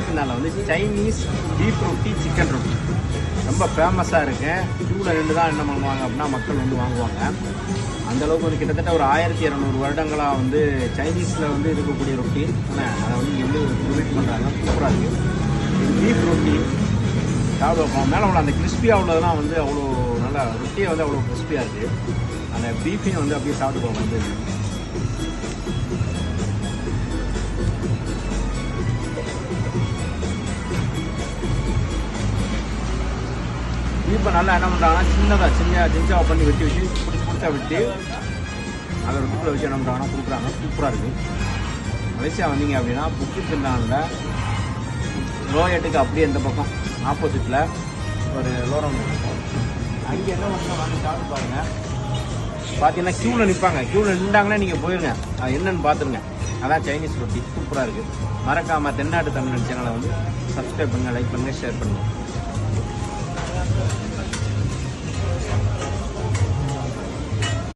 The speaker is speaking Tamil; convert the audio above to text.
பின்னால வந்து சைனீஸ் பீஃப் ரொட்டி சிக்கன் ரொட்டி ரொம்ப ஃபேமஸாக இருக்குது. க்யூவில் நின்று தான் என்ன பண்ணுவாங்க அப்படின்னா மக்கள் வந்து வாங்குவாங்க. அந்தளவுக்கு வந்து கிட்டத்தட்ட ஒரு 1200 வருடங்களாக வந்து சைனீஸில் வந்து இருக்கக்கூடிய ரொட்டி அதை வந்து இங்கே வந்து ப்ரொவைட் பண்ணுறாங்க. சூப்பராக இருக்குது. இது பீஃப் ரொட்டி சாப்பிடுவோம். மேலே உள்ள அந்த கிறிஸ்பியாக உள்ளதெல்லாம் வந்து அவ்வளோ நல்லா ரொட்டியை வந்து அவ்வளோ கிறிஸ்பியாக இருக்குது. அந்த பீஃபையும் வந்து அப்படியே சாப்பிடுவோம். வந்து பீஃபை நல்லா என்ன பண்ணுறாங்கன்னா சின்னதாக பண்ணி வெட்டி பிடிச்சா வெட்டி அதை ரொட்டிக்குள்ளே வச்சு என்ன பண்ணுறாங்கன்னா கொடுக்குறாங்க. சூப்பராக இருக்குது. மலேசியா வந்தீங்க அப்படின்னா புக்கிட் பின்னால லோயட்டுக்கு அப்படியே இந்த பக்கம் ஆப்போசிட்டில் ஒரு லோரம் இருக்கும். அங்கே என்ன பண்ணுறோம் வாங்கி சாப்பிட்டு பாருங்கள். பார்த்தீங்கன்னா க்யூவில் நிற்பாங்க. க்யூவில் நின்றாங்கன்னா நீங்கள் போயிருங்க. அது என்னென்னு பார்த்துருங்க. அதான் சைனீஸ் ரொட்டி சூப்பராக இருக்குது. மறக்காமல் தென்னாட்டு தமிழ் சேனலை வந்து சப்ஸ்கிரைப் பண்ணுங்கள், லைக் பண்ணுங்கள், ஷேர் பண்ணுங்கள்.